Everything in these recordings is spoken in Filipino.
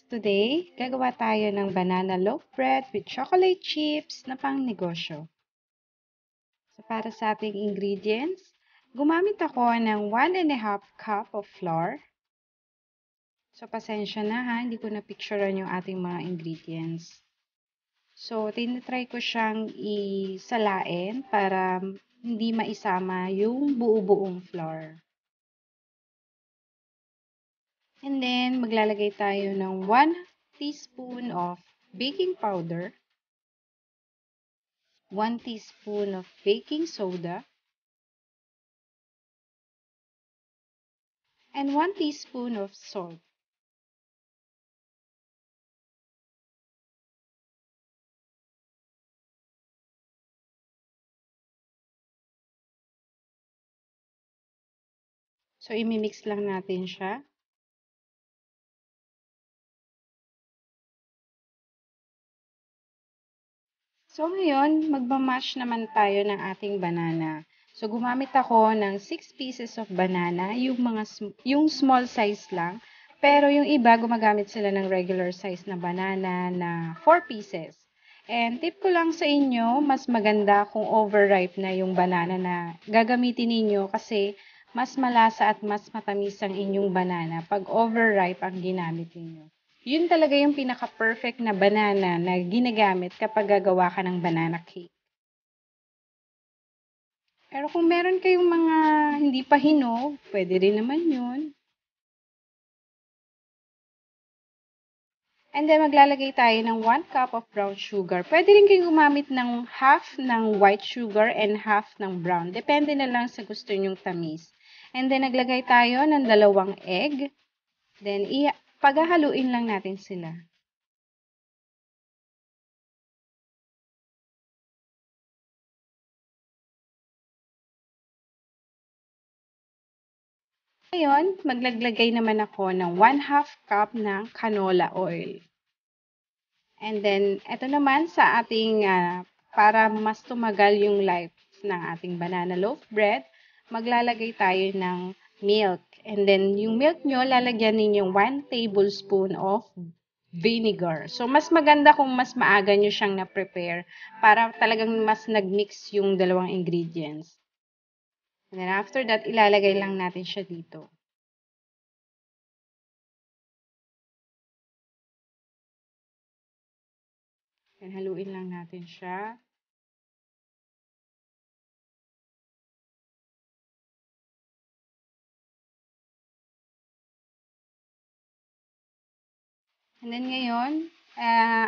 Today, gagawa tayo ng banana loaf bread with chocolate chips na pang negosyo. So, para sa ating ingredients, gumamit ako ng 1½ cup of flour. So, pasensya na ha, hindi ko na-picturean yung ating mga ingredients. So, tinatry ko siyang isalain para hindi maisama yung buo-buong flour. And then, maglalagay tayo ng 1 teaspoon of baking powder, 1 teaspoon of baking soda, and 1 teaspoon of salt. So, imimix lang natin siya. So, ngayon, magmamash naman tayo ng ating banana. So, gumamit ako ng 6 pieces of banana, yung small size lang. Pero yung iba, gumagamit sila ng regular size na banana na 4 pieces. And tip ko lang sa inyo, mas maganda kung overripe na yung banana na gagamitin ninyo kasi mas malasa at mas matamis ang inyong banana pag overripe ang ginamit ninyo. Yun talaga yung pinaka-perfect na banana na ginagamit kapag gagawa ka ng banana cake. Pero kung meron kayong mga hindi pa hinog, pwede rin naman yun. And then, maglalagay tayo ng 1 cup of brown sugar. Pwede rin kayong gumamit ng half ng white sugar and half ng brown. Depende na lang sa gusto nyong tamis. And then, naglagay tayo ng 2 egg. Then, paghahaluin lang natin sila. Ngayon, maglaglagay naman ako ng 1/2 cup ng canola oil. And then, eto naman sa ating, para mas tumagal yung life ng ating banana loaf bread, maglalagay tayo ng milk. And then, yung milk nyo, lalagyan ninyo 1 tablespoon of vinegar. So, mas maganda kung mas maaga nyo siyang na-prepare para talagang mas nag-mix yung dalawang ingredients. And then, after that, ilalagay lang natin siya dito. And haluin lang natin siya. And then ngayon,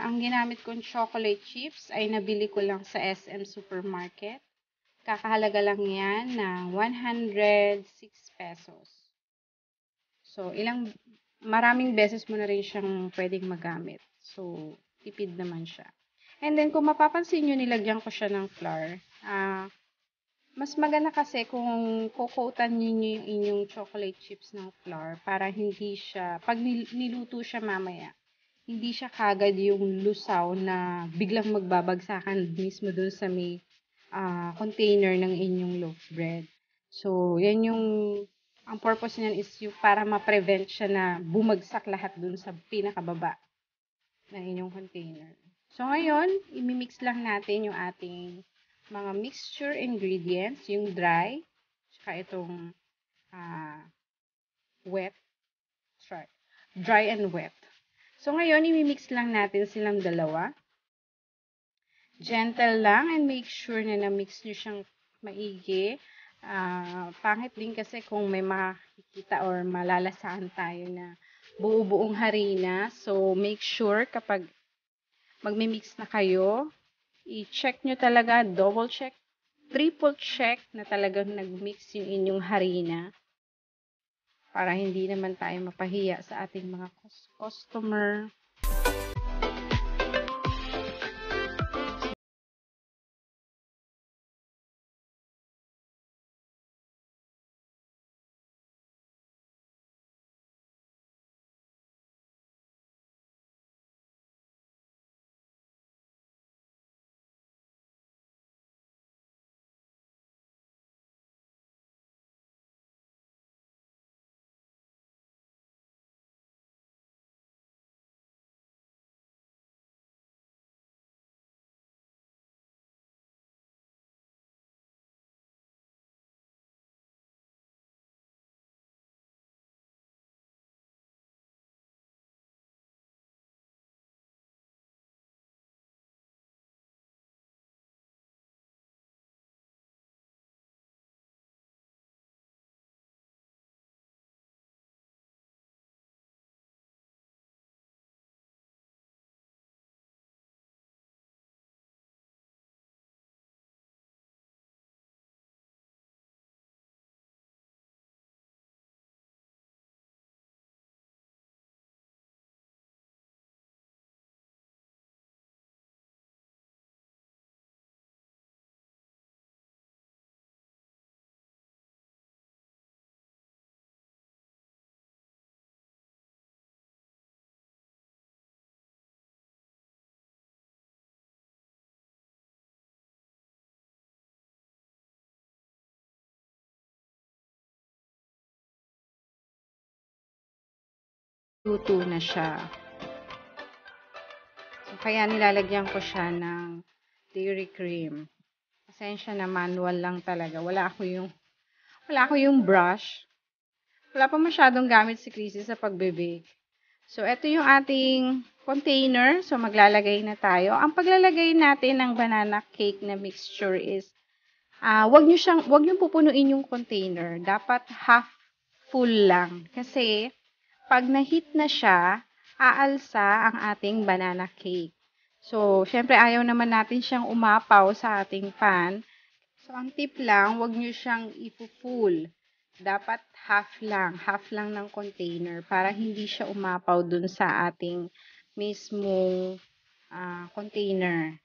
ang ginamit kong chocolate chips ay nabili ko lang sa SM Supermarket. Kakahalaga lang yan ng 106 pesos. So, maraming beses mo na rin siyang pwedeng magamit. So, tipid naman siya. And then, kung mapapansin nyo, nilagyan ko siya ng flour. Mas maganda kasi kung kukotan niyo yung inyong chocolate chips ng flour para hindi siya, pag niluto siya mamaya, hindi siya kagad yung lusaw na biglang magbabagsakan mismo dun sa may container ng inyong loaf bread. So, yan yung, ang purpose niyan is yung para ma-prevent siya na bumagsak lahat dun sa pinakababa ng inyong container. So, ngayon, imimix lang natin yung ating mga mixture ingredients, yung dry, tsaka itong wet, sorry, dry and wet. So, ngayon, imimix lang natin silang dalawa. Gentle lang and make sure na na-mix nyo siyang maigi. Pangit din kasi kung may makikita or malalasahan tayo na buo-buong harina. So, make sure kapag magmi-mix na kayo, i-check nyo talaga, double check, triple check na talagang nag-mix yung inyong harina para hindi naman tayo mapahiya sa ating mga customer. luto na siya. So, kaya nilalagyan ko siya ng dairy cream. Pasensya na, manual lang talaga. Wala ako yung brush. Wala pa masyadong gamit si Chrissy sa pagbe-bake. So, ito yung ating container. So, maglalagay na tayo. Ang paglalagay natin ng banana cake na mixture is, wag niyo pupunuin yung container. Dapat half full lang. Kasi, pag na-heat na siya, aalsa ang ating banana cake. So, syempre, ayaw naman natin siyang umapaw sa ating pan. So, ang tip lang, wag niyo siyang ipo-full. Dapat half lang ng container para hindi siya umapaw dun sa ating mismong container.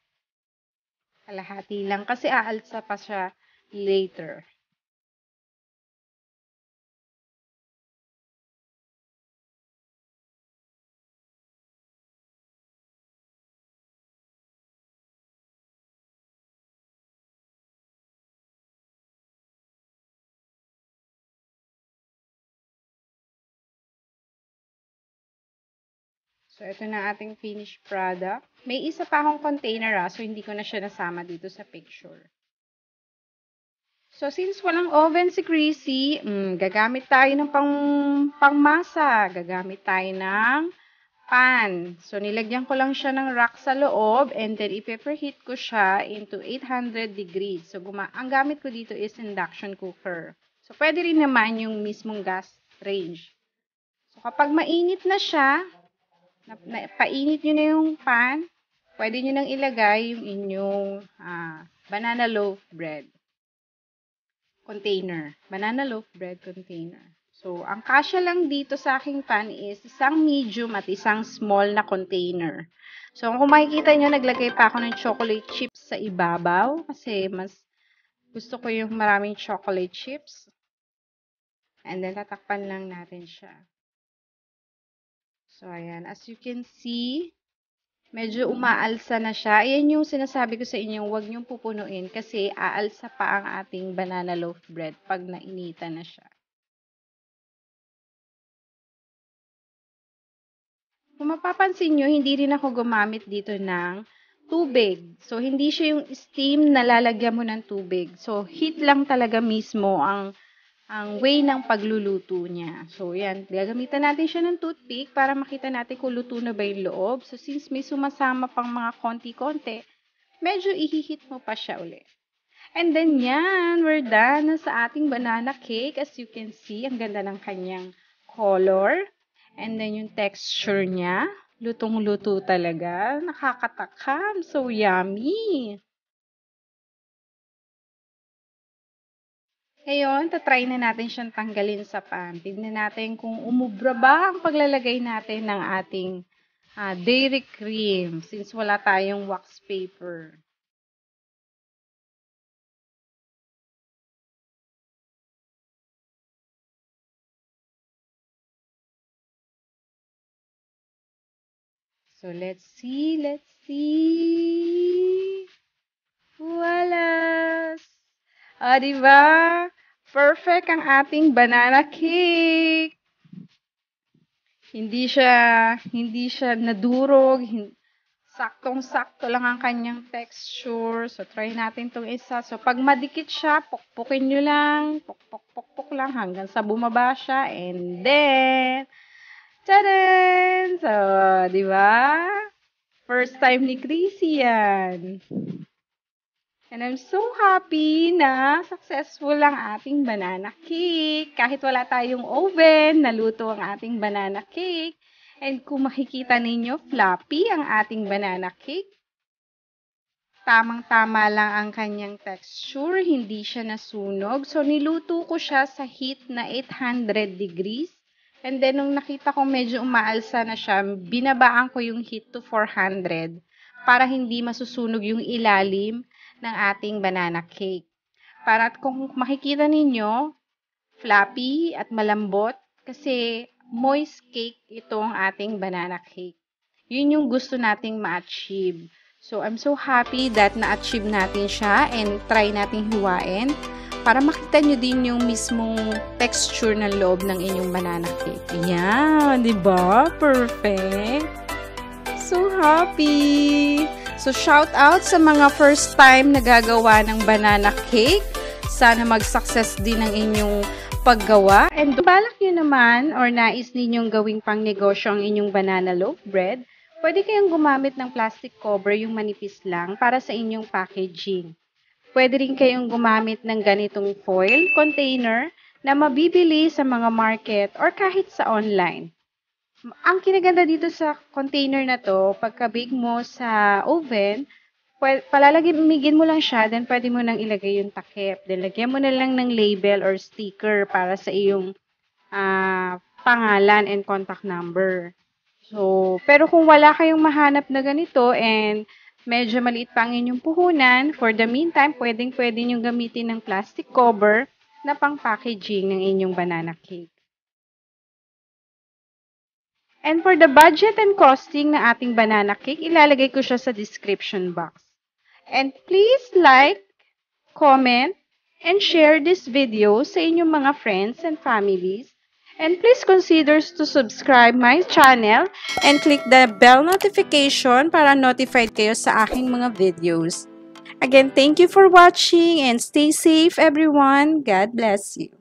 Kalahati lang kasi aalsa pa siya later. So, ito na ating finished product. May isa pa akong container so hindi ko na siya nasama dito sa picture. So, since walang oven si Chrissy, gagamit tayo ng pangmasa. Gagamit tayo ng pan. So, nilagyan ko lang siya ng rack sa loob and then ipe-preheat ko siya into 800 degrees. So, ang gamit ko dito is induction cooker. So, pwede rin naman yung mismong gas range. So, kapag mainit na siya, painit nyo na yung pan, pwede nyo nang ilagay yung inyong banana loaf bread container. Banana loaf bread container. So, ang kasya lang dito sa aking pan is isang medium at isang small na container. So, kung makikita nyo, naglagay pa ako ng chocolate chips sa ibabaw kasi mas gusto ko yung maraming chocolate chips. And then, tatakpan lang natin siya. So, ayan. As you can see, medyo umaalsa na siya. Ayan yung sinasabi ko sa inyo, huwag niyong pupunuin kasi aalsa pa ang ating banana loaf bread pag nainita na siya. Kung mapapansin nyo, hindi rin ako gumamit dito ng tubig. So, hindi siya yung steam na lalagyan mo ng tubig. So, heat lang talaga mismo ang way ng pagluluto niya. So, yan. Gagamitan natin siya ng toothpick para makita natin kung luto na ba yung loob. So, since may sumasama pang mga konti-konti, medyo ihihit mo pa siya ulit. And then, yan. We're done na sa ating banana cake. As you can see, ang ganda ng kanyang color. And then, yung texture niya. Lutong-luto talaga. Nakakatakam. So, yummy. Ngayon, tatry na natin siyang tanggalin sa pan. Tignan natin kung umubra ba ang paglalagay natin ng ating dairy cream since wala tayong wax paper. So, let's see. Walas! Diba? Perfect ang ating banana cake. Hindi siya nadurog. Saktong-sakto lang ang kanyang texture. So, try natin itong isa. So, pag madikit siya, pukpukin nyo lang. Pukpuk lang hanggang sa bumaba siya. And then, tadaan! So, di ba? First time ni Chrissy yan. And I'm so happy na successful ang ating banana cake. Kahit wala tayong oven, naluto ang ating banana cake. And kung makikita ninyo, fluffy ang ating banana cake. Tamang-tama lang ang kanyang texture, hindi siya nasunog. So, niluto ko siya sa heat na 800 degrees. And then, nung nakita ko medyo umaalsa na siya, binabaan ko yung heat to 400 para hindi masusunog yung ilalim ng ating banana cake. Para kung makikita ninyo, fluffy at malambot kasi moist cake itong ating banana cake. Yun yung gusto nating ma-achieve. So, I'm so happy that na-achieve natin siya and try nating hiwain para makita nyo din yung mismong texture ng loob ng inyong banana cake. Ayan, di ba? Perfect! So happy! So shout out sa mga first time na gagawa ng banana cake. Sana mag-success din ang inyong paggawa. And balak nyo naman or nais ninyong gawing pang negosyo ang inyong banana loaf bread, pwede kayong gumamit ng plastic cover yung manipis lang para sa inyong packaging. Pwede rin kayong gumamit ng ganitong foil container na mabibili sa mga market or kahit sa online. Ang kinaganda dito sa container na to, pagka-bake mo sa oven, palalagimigin mo lang siya, then pwede mo nang ilagay yung takip. Then lagyan mo na lang ng label or sticker para sa iyong pangalan and contact number. So, pero kung wala kayong mahanap na ganito and medyo maliit pa ang inyong puhunan, for the meantime, pwede nyo gamitin ng plastic cover na pang-packaging ng inyong banana cake. And for the budget and costing ng ating banana cake, ilalagay ko siya sa description box. And please like, comment, and share this video sa inyong mga friends and families. And please consider to subscribe my channel and click the bell notification para notified kayo sa aking mga videos. Again, thank you for watching and stay safe everyone. God bless you.